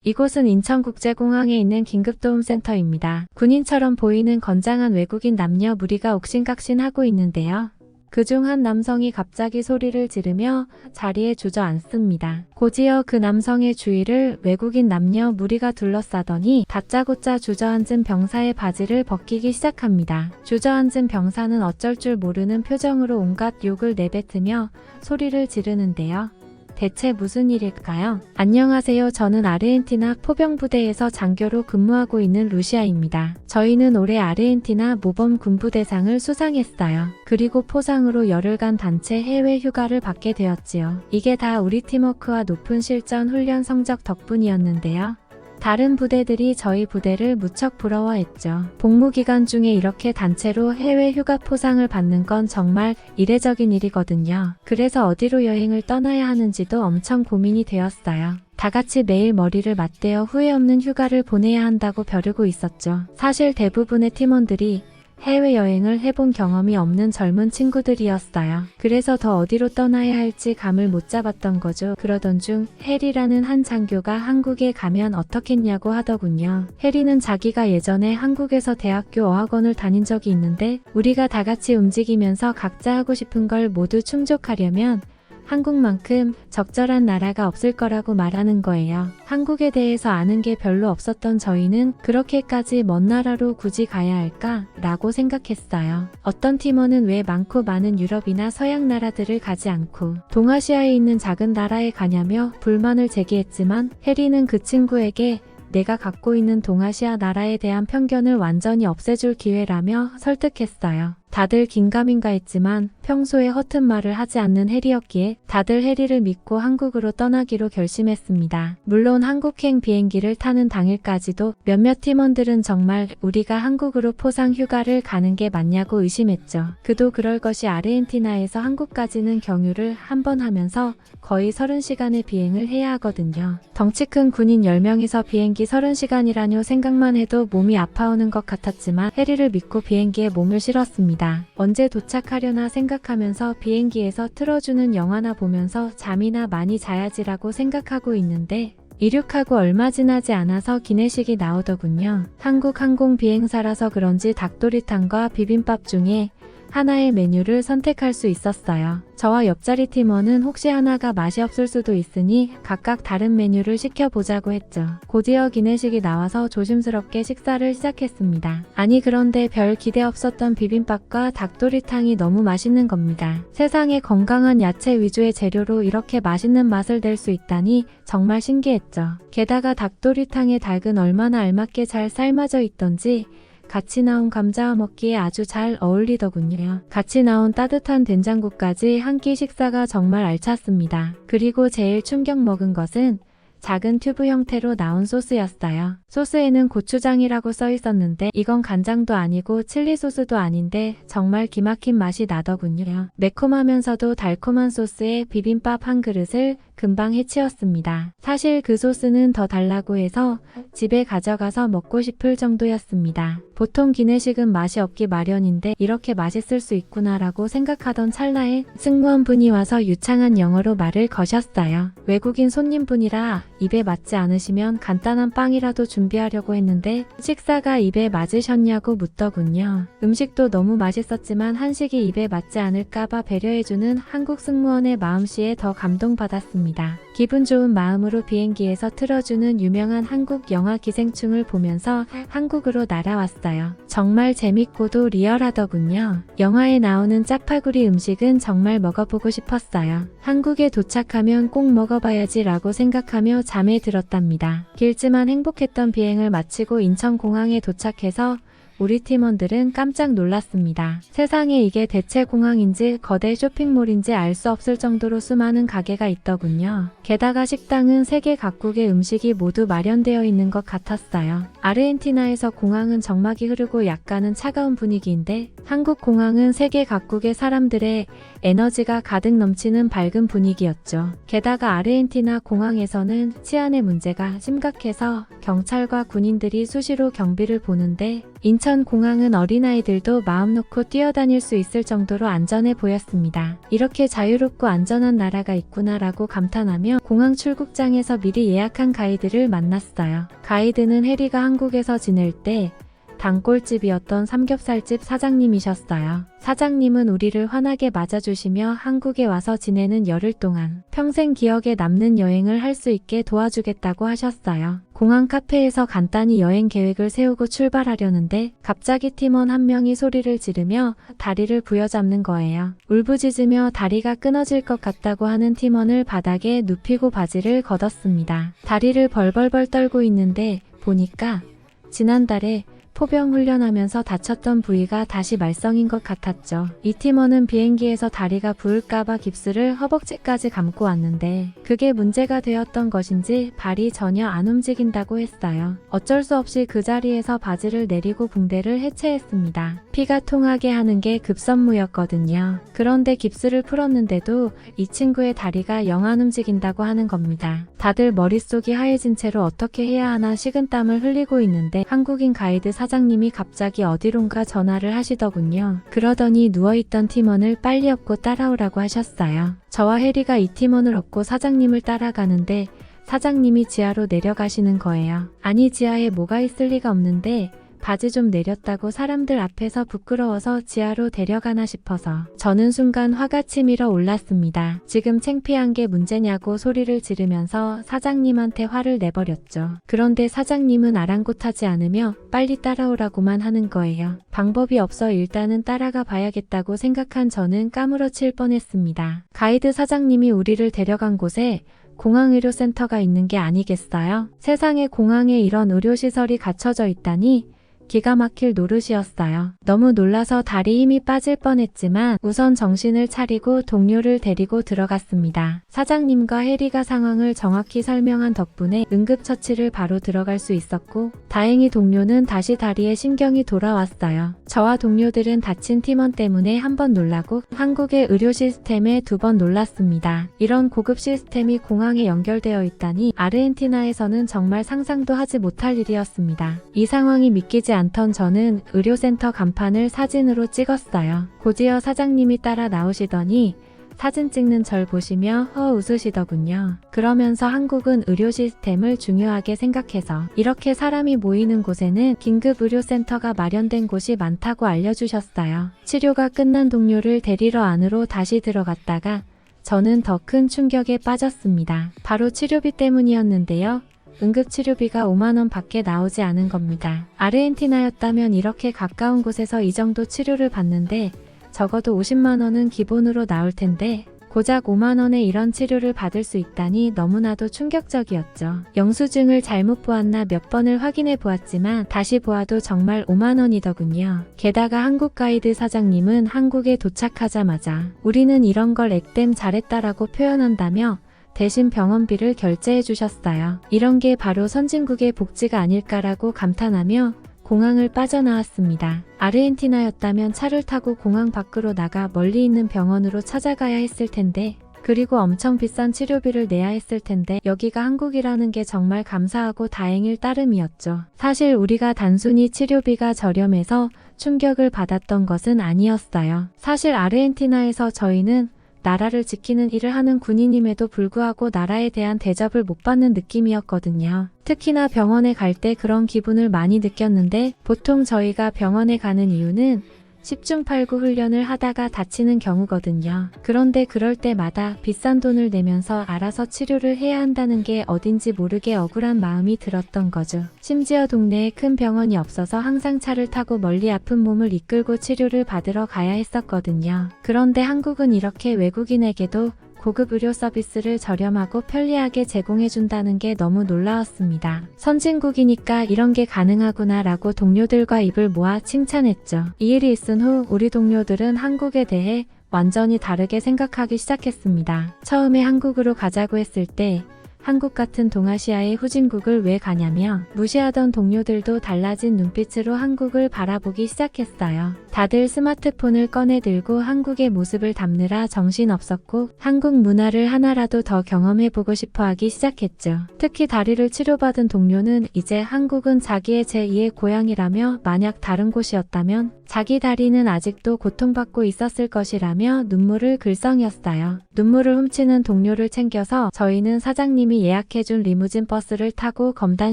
이곳은 인천국제공항에 있는 긴급도움센터입니다. 군인처럼 보이는 건장한 외국인 남녀 무리가 옥신각신하고 있는데요. 그중 한 남성이 갑자기 소리를 지르며 자리에 주저앉습니다. 곧이어 그 남성의 주위를 외국인 남녀 무리가 둘러싸더니 다짜고짜 주저앉은 병사의 바지를 벗기기 시작합니다. 주저앉은 병사는 어쩔 줄 모르는 표정으로 온갖 욕을 내뱉으며 소리를 지르는데요. 대체 무슨 일일까요? 안녕하세요. 저는 아르헨티나 포병부대에서 장교로 근무하고 있는 루시아입니다. 저희는 올해 아르헨티나 모범 군부대상을 수상했어요. 그리고 포상으로 열흘간 단체 해외 휴가를 받게 되었지요. 이게 다 우리 팀워크와 높은 실전 훈련 성적 덕분이었는데요. 다른 부대들이 저희 부대를 무척 부러워했죠. 복무기간 중에 이렇게 단체로 해외 휴가 포상을 받는 건 정말 이례적인 일이거든요. 그래서 어디로 여행을 떠나야 하는지도 엄청 고민이 되었어요. 다 같이 매일 머리를 맞대어 후회 없는 휴가를 보내야 한다고 벼르고 있었죠. 사실 대부분의 팀원들이 해외여행을 해본 경험이 없는 젊은 친구들이었어요. 그래서 더 어디로 떠나야 할지 감을 못 잡았던 거죠. 그러던 중 해리라는 한 장교가 한국에 가면 어떻겠냐고 하더군요. 해리는 자기가 예전에 한국에서 대학교 어학원을 다닌 적이 있는데 우리가 다 같이 움직이면서 각자 하고 싶은 걸 모두 충족하려면 한국만큼 적절한 나라가 없을 거라고 말하는 거예요. 한국에 대해서 아는 게 별로 없었던 저희는 그렇게까지 먼 나라로 굳이 가야 할까? 라고 생각했어요. 어떤 팀원은 왜 많고 많은 유럽이나 서양 나라들을 가지 않고 동아시아에 있는 작은 나라에 가냐며 불만을 제기했지만 해리는 그 친구에게 내가 갖고 있는 동아시아 나라에 대한 편견을 완전히 없애줄 기회라며 설득했어요. 다들 긴가민가 했지만 평소에 허튼 말을 하지 않는 해리였기에 다들 해리를 믿고 한국으로 떠나기로 결심했습니다. 물론 한국행 비행기를 타는 당일까지도 몇몇 팀원들은 정말 우리가 한국으로 포상 휴가를 가는 게 맞냐고 의심했죠. 그도 그럴 것이 아르헨티나에서 한국까지는 경유를 한 번 하면서 거의 30시간의 비행을 해야 하거든요. 덩치 큰 군인 10명이서 비행기 30시간이라뇨 생각만 해도 몸이 아파오는 것 같았지만 해리를 믿고 비행기에 몸을 실었습니다. 언제 도착하려나 생각하면서 비행기에서 틀어주는 영화나 보면서 잠이나 많이 자야지라고 생각하고 있는데 이륙하고 얼마 지나지 않아서 기내식이 나오더군요. 한국 항공 비행사라서 그런지 닭도리탕과 비빔밥 중에 하나의 메뉴를 선택할 수 있었어요. 저와 옆자리 팀원은 혹시 하나가 맛이 없을 수도 있으니 각각 다른 메뉴를 시켜보자고 했죠. 곧이어 기내식이 나와서 조심스럽게 식사를 시작했습니다. 아니 그런데 별 기대 없었던 비빔밥과 닭도리탕이 너무 맛있는 겁니다. 세상에 건강한 야채 위주의 재료로 이렇게 맛있는 맛을 낼 수 있다니 정말 신기했죠. 게다가 닭도리탕의 닭은 얼마나 알맞게 잘 삶아져 있던지 같이 나온 감자와 먹기에 아주 잘 어울리더군요. 같이 나온 따뜻한 된장국까지 한 끼 식사가 정말 알찼습니다. 그리고 제일 충격 먹은 것은 작은 튜브 형태로 나온 소스였어요. 소스에는 고추장이라고 써 있었는데 이건 간장도 아니고 칠리 소스도 아닌데 정말 기막힌 맛이 나더군요. 매콤하면서도 달콤한 소스에 비빔밥 한 그릇을 금방 해치웠습니다. 사실 그 소스는 더 달라고 해서 집에 가져가서 먹고 싶을 정도였습니다. 보통 기내식은 맛이 없기 마련인데 이렇게 맛있을 수 있구나라고 생각하던 찰나에 승무원분이 와서 유창한 영어로 말을 거셨어요. 외국인 손님분이라 입에 맞지 않으시면 간단한 빵이라도 준비하려고 했는데 식사가 입에 맞으셨냐고 묻더군요. 음식도 너무 맛있었지만 한식이 입에 맞지 않을까봐 배려해주는 한국 승무원의 마음씨에 더 감동받았습니다. 기분 좋은 마음으로 비행기에서 틀어주는 유명한 한국 영화 기생충을 보면서 한국으로 날아왔어요. 정말 재밌고도 리얼하더군요. 영화에 나오는 짜파구리 음식은 정말 먹어보고 싶었어요. 한국에 도착하면 꼭 먹어봐야지 라고 생각하며 잠에 들었답니다. 길지만 행복했던 비행을 마치고 인천공항에 도착해서 우리 팀원들은 깜짝 놀랐습니다. 세상에 이게 대체 공항인지 거대 쇼핑몰인지 알 수 없을 정도로 수많은 가게가 있더군요. 게다가 식당은 세계 각국의 음식이 모두 마련되어 있는 것 같았어요. 아르헨티나에서 공항은 정막이 흐르고 약간은 차가운 분위기인데 한국 공항은 세계 각국의 사람들의 에너지가 가득 넘치는 밝은 분위기였죠. 게다가 아르헨티나 공항에서는 치안의 문제가 심각해서 경찰과 군인들이 수시로 경비를 보는데 인천공항은 어린아이들도 마음 놓고 뛰어다닐 수 있을 정도로 안전해 보였습니다. 이렇게 자유롭고 안전한 나라가 있구나라고 감탄하며 공항 출국장에서 미리 예약한 가이드를 만났어요. 가이드는 해리가 한국에서 지낼 때 단골집이었던 삼겹살집 사장님이셨어요. 사장님은 우리를 환하게 맞아주시며 한국에 와서 지내는 열흘 동안 평생 기억에 남는 여행을 할 수 있게 도와주겠다고 하셨어요. 공항 카페에서 간단히 여행 계획을 세우고 출발하려는데 갑자기 팀원 한 명이 소리를 지르며 다리를 부여잡는 거예요. 울부짖으며 다리가 끊어질 것 같다고 하는 팀원을 바닥에 눕히고 바지를 걷었습니다. 다리를 벌벌벌 떨고 있는데 보니까 지난달에 포병 훈련하면서 다쳤던 부위가 다시 말썽인 것 같았죠. 이 팀원은 비행기에서 다리가 부을까봐 깁스를 허벅지까지 감고 왔는데 그게 문제가 되었던 것인지 발이 전혀 안 움직인다고 했어요. 어쩔 수 없이 그 자리에서 바지를 내리고 붕대를 해체했습니다. 피가 통하게 하는 게 급선무였거든요. 그런데 깁스를 풀었는데도 이 친구의 다리가 영 안 움직인다고 하는 겁니다. 다들 머릿속이 하얘진 채로 어떻게 해야 하나 식은땀을 흘리고 있는데 한국인 가이드 사장님이 갑자기 어디론가 전화를 하시더군요. 그러더니 누워있던 팀원을 빨리 업고 따라오라고 하셨어요. 저와 해리가 이 팀원을 업고 사장님을 따라가는데 사장님이 지하로 내려가시는 거예요. 아니 지하에 뭐가 있을 리가 없는데 바지 좀 내렸다고 사람들 앞에서 부끄러워서 지하로 데려가나 싶어서 저는 순간 화가 치밀어 올랐습니다. 지금 창피한 게 문제냐고 소리를 지르면서 사장님한테 화를 내버렸죠. 그런데 사장님은 아랑곳하지 않으며 빨리 따라오라고만 하는 거예요. 방법이 없어 일단은 따라가 봐야겠다고 생각한 저는 까무러칠 뻔했습니다. 가이드 사장님이 우리를 데려간 곳에 공항의료센터가 있는 게 아니겠어요? 세상에 공항에 이런 의료시설이 갖춰져 있다니 기가 막힐 노릇이었어요. 너무 놀라서 다리 힘이 빠질 뻔했지만 우선 정신을 차리고 동료를 데리고 들어갔습니다. 사장님과 해리가 상황을 정확히 설명한 덕분에 응급처치를 바로 들어갈 수 있었고 다행히 동료는 다시 다리에 신경이 돌아왔어요. 저와 동료들은 다친 팀원 때문에 한 번 놀라고 한국의 의료 시스템에 두 번 놀랐습니다. 이런 고급 시스템이 공항에 연결되어 있다니 아르헨티나에서는 정말 상상도 하지 못할 일이었습니다. 이 상황이 믿기지 않던 저는 의료센터 간판을 사진으로 찍었어요. 곧이어 사장님이 따라 나오시더니 사진 찍는 절 보시며 웃으시더군요. 그러면서 한국은 의료 시스템을 중요하게 생각해서 이렇게 사람이 모이는 곳에는 긴급 의료센터가 마련된 곳이 많다고 알려주셨어요. 치료가 끝난 동료를 데리러 안으로 다시 들어갔다가 저는 더 큰 충격에 빠졌습니다. 바로 치료비 때문이었는데요. 응급치료비가 5만원 밖에 나오지 않은 겁니다. 아르헨티나였다면 이렇게 가까운 곳에서 이 정도 치료를 받는데 적어도 50만원은 기본으로 나올 텐데 고작 5만원에 이런 치료를 받을 수 있다니 너무나도 충격적이었죠. 영수증을 잘못 보았나 몇 번을 확인해 보았지만 다시 보아도 정말 5만원이더군요. 게다가 한국 가이드 사장님은 한국에 도착하자마자 우리는 이런 걸 액땜 잘했다라고 표현한다며 대신 병원비를 결제해 주셨어요. 이런 게 바로 선진국의 복지가 아닐까라고 감탄하며 공항을 빠져나왔습니다. 아르헨티나였다면 차를 타고 공항 밖으로 나가 멀리 있는 병원으로 찾아가야 했을 텐데 그리고 엄청 비싼 치료비를 내야 했을 텐데 여기가 한국이라는 게 정말 감사하고 다행일 따름이었죠. 사실 우리가 단순히 치료비가 저렴해서 충격을 받았던 것은 아니었어요. 사실 아르헨티나에서 저희는 나라를 지키는 일을 하는 군인임에도 불구하고 나라에 대한 대접을 못 받는 느낌이었거든요. 특히나 병원에 갈 때 그런 기분을 많이 느꼈는데 보통 저희가 병원에 가는 이유는 10중 8구 훈련을 하다가 다치는 경우거든요. 그런데 그럴 때마다 비싼 돈을 내면서 알아서 치료를 해야 한다는 게 어딘지 모르게 억울한 마음이 들었던 거죠. 심지어 동네에 큰 병원이 없어서 항상 차를 타고 멀리 아픈 몸을 이끌고 치료를 받으러 가야 했었거든요. 그런데 한국은 이렇게 외국인에게도 고급 의료 서비스를 저렴하고 편리하게 제공해준다는 게 너무 놀라웠습니다. 선진국이니까 이런 게 가능하구나 라고 동료들과 입을 모아 칭찬했죠. 이 일이 있은 후 우리 동료들은 한국에 대해 완전히 다르게 생각하기 시작했습니다. 처음에 한국으로 가자고 했을 때 한국 같은 동아시아의 후진국을 왜 가냐며 무시하던 동료들도 달라진 눈빛으로 한국을 바라보기 시작했어요. 다들 스마트폰을 꺼내 들고 한국의 모습을 담느라 정신없었고 한국 문화를 하나라도 더 경험해보고 싶어 하기 시작했죠. 특히 다리를 치료받은 동료는 이제 한국은 자기의 제2의 고향이라며 만약 다른 곳이었다면 자기 다리는 아직도 고통받고 있었을 것이라며 눈물을 글썽였어요. 눈물을 훔치는 동료를 챙겨서 저희는 사장님이 예약해준 리무진 버스를 타고 검단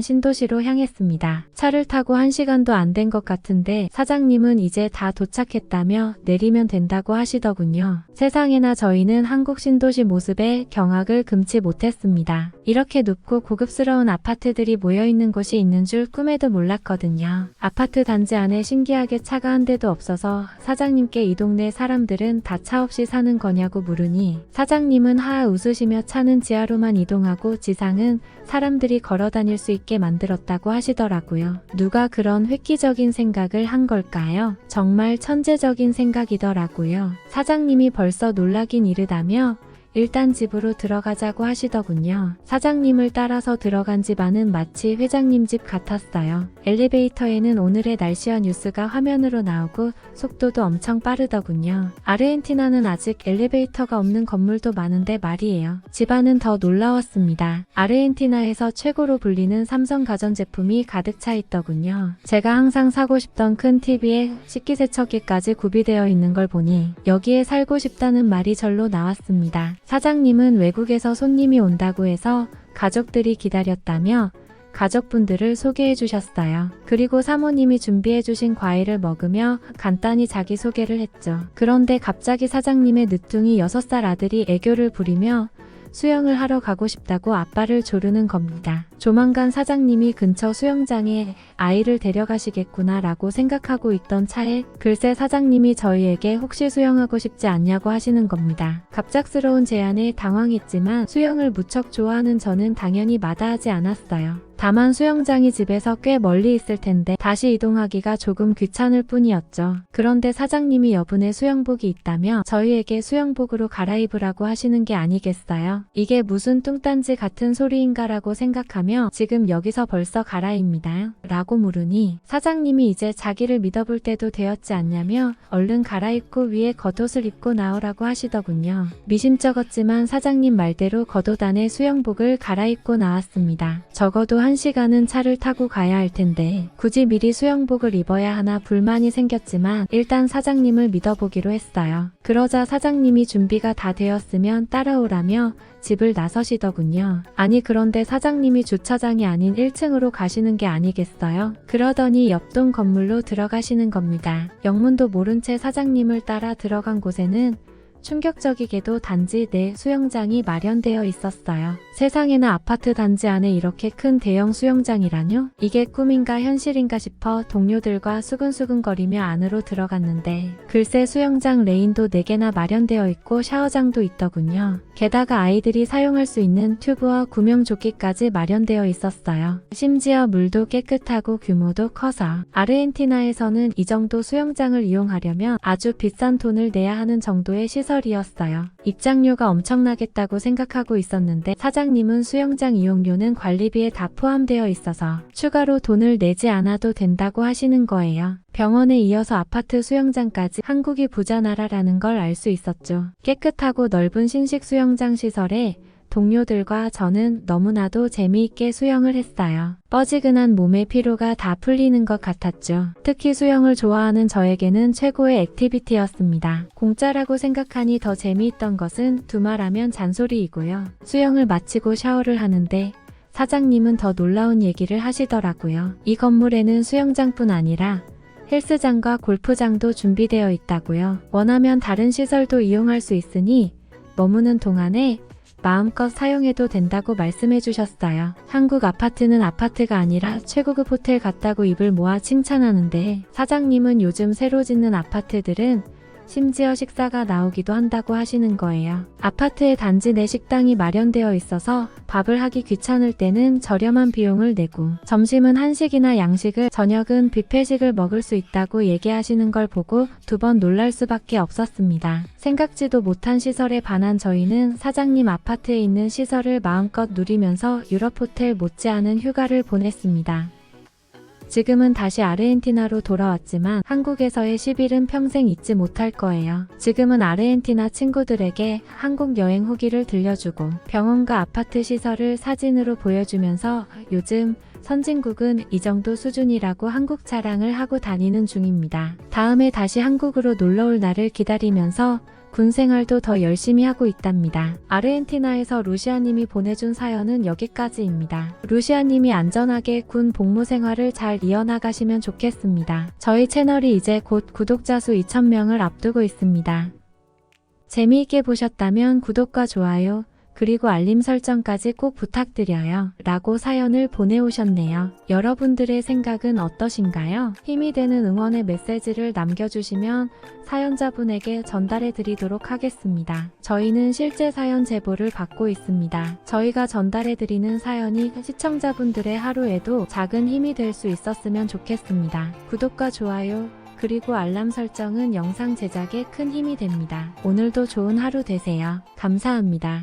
신도시로 향했습니다. 차를 타고 1시간도 안 된 것 같은데 사장님은 이제 다 도착했다며 내리면 된다고 하시더군요. 세상에나 저희는 한국 신도시 모습에 경악을 금치 못했습니다. 이렇게 높고 고급스러운 아파트들이 모여있는 곳이 있는 줄 꿈에도 몰랐거든요. 아파트 단지 안에 신기하게 차가 한 대도 없어서 사장님께 이 동네 사람들은 다 차 없이 사는 거냐고 물으니 사장님은 하하 웃으시며 차는 지하로만 이동하고 지상은 사람들이 걸어 다닐 수 있게 만들었다고 하시더라고요. 누가 그런 획기적인 생각을 한 걸까요? 정말 천재적인 생각이더라고요. 사장님이 벌써 놀라긴 이르다며 일단 집으로 들어가자고 하시더군요. 사장님을 따라서 들어간 집 안은 마치 회장님 집 같았어요. 엘리베이터에는 오늘의 날씨와 뉴스가 화면으로 나오고 속도도 엄청 빠르더군요. 아르헨티나는 아직 엘리베이터가 없는 건물도 많은데 말이에요. 집 안은 더 놀라웠습니다. 아르헨티나에서 최고로 불리는 삼성 가전제품이 가득 차 있더군요. 제가 항상 사고 싶던 큰 TV에 식기세척기까지 구비되어 있는 걸 보니 여기에 살고 싶다는 말이 절로 나왔습니다. 사장님은 외국에서 손님이 온다고 해서 가족들이 기다렸다며 가족분들을 소개해 주셨어요. 그리고 사모님이 준비해 주신 과일을 먹으며 간단히 자기소개를 했죠. 그런데 갑자기 사장님의 늦둥이 6살 아들이 애교를 부리며 수영을 하러 가고 싶다고 아빠를 조르는 겁니다. 조만간 사장님이 근처 수영장에 아이를 데려가시겠구나 라고 생각하고 있던 차에 글쎄 사장님이 저희에게 혹시 수영하고 싶지 않냐고 하시는 겁니다. 갑작스러운 제안에 당황했지만 수영을 무척 좋아하는 저는 당연히 마다하지 않았어요. 다만 수영장이 집에서 꽤 멀리 있을 텐데 다시 이동하기가 조금 귀찮을 뿐이었죠. 그런데 사장님이 여분의 수영복이 있다며 저희에게 수영복으로 갈아입으라고 하시는 게 아니겠어요? 이게 무슨 뚱딴지 같은 소리인가라고 생각하며 지금 여기서 벌써 갈아입니다. 라고 물으니 사장님이 이제 자기를 믿어볼 때도 되었지 않냐며 얼른 갈아입고 위에 겉옷을 입고 나오라고 하시더군요. 미심쩍었지만 사장님 말대로 겉옷 안에 수영복을 갈아입고 나왔습니다. 적어도 1시간은 차를 타고 가야 할 텐데 굳이 미리 수영복을 입어야 하나 불만이 생겼지만 일단 사장님을 믿어보기로 했어요. 그러자 사장님이 준비가 다 되었으면 따라오라며 집을 나서시더군요. 아니 그런데 사장님이 주차장이 아닌 1층으로 가시는 게 아니겠어요? 그러더니 옆동 건물로 들어가시는 겁니다. 영문도 모른 채 사장님을 따라 들어간 곳에는 충격적이게도 단지 내 수영장이 마련되어 있었어요. 세상에나 아파트 단지 안에 이렇게 큰 대형 수영장이라뇨? 이게 꿈인가 현실인가 싶어 동료들과 수근수근거리며 안으로 들어갔는데 글쎄 수영장 레인도 4개나 마련되어 있고 샤워장도 있더군요. 게다가 아이들이 사용할 수 있는 튜브와 구명조끼까지 마련되어 있었어요. 심지어 물도 깨끗하고 규모도 커서 아르헨티나에서는 이 정도 수영장을 이용하려면 아주 비싼 돈을 내야 하는 정도의 시설이었어요. 입장료가 엄청나겠다고 생각하고 있었는데 사장님은 수영장 이용료는 관리비에 다 포함되어 있어서 추가로 돈을 내지 않아도 된다고 하시는 거예요. 병원에 이어서 아파트 수영장까지 한국이 부자 나라라는 걸 알 수 있었죠. 깨끗하고 넓은 신식 수영장 시설에 동료들과 저는 너무나도 재미있게 수영을 했어요. 뻐지근한 몸의 피로가 다 풀리는 것 같았죠. 특히 수영을 좋아하는 저에게는 최고의 액티비티였습니다. 공짜라고 생각하니 더 재미있던 것은 두말하면 잔소리이고요. 수영을 마치고 샤워를 하는데 사장님은 더 놀라운 얘기를 하시더라고요. 이 건물에는 수영장뿐 아니라 헬스장과 골프장도 준비되어 있다고요. 원하면 다른 시설도 이용할 수 있으니 머무는 동안에 마음껏 사용해도 된다고 말씀해 주셨어요. 한국 아파트는 아파트가 아니라 최고급 호텔 같다고 입을 모아 칭찬하는데 사장님은 요즘 새로 짓는 아파트들은 심지어 식사가 나오기도 한다고 하시는 거예요. 아파트에 단지 내 식당이 마련되어 있어서 밥을 하기 귀찮을 때는 저렴한 비용을 내고 점심은 한식이나 양식을, 저녁은 뷔페식을 먹을 수 있다고 얘기하시는 걸 보고 두 번 놀랄 수밖에 없었습니다. 생각지도 못한 시설에 반한 저희는 사장님 아파트에 있는 시설을 마음껏 누리면서 유럽 호텔 못지않은 휴가를 보냈습니다. 지금은 다시 아르헨티나로 돌아왔지만 한국에서의 10일은 평생 잊지 못할 거예요. 지금은 아르헨티나 친구들에게 한국 여행 후기를 들려주고 병원과 아파트 시설을 사진으로 보여주면서 요즘 선진국은 이 정도 수준이라고 한국 자랑을 하고 다니는 중입니다. 다음에 다시 한국으로 놀러올 날을 기다리면서 군 생활도 더 열심히 하고 있답니다. 아르헨티나에서 루시아님이 보내준 사연은 여기까지입니다. 루시아님이 안전하게 군 복무 생활을 잘 이어나가시면 좋겠습니다. 저희 채널이 이제 곧 구독자 수 2,000명을 앞두고 있습니다. 재미있게 보셨다면 구독과 좋아요, 그리고 알림 설정까지 꼭 부탁드려요. 라고 사연을 보내오셨네요. 여러분들의 생각은 어떠신가요? 힘이 되는 응원의 메시지를 남겨주시면 사연자분에게 전달해 드리도록 하겠습니다. 저희는 실제 사연 제보를 받고 있습니다. 저희가 전달해 드리는 사연이 시청자분들의 하루에도 작은 힘이 될 수 있었으면 좋겠습니다. 구독과 좋아요, 그리고 알람 설정은 영상 제작에 큰 힘이 됩니다. 오늘도 좋은 하루 되세요. 감사합니다.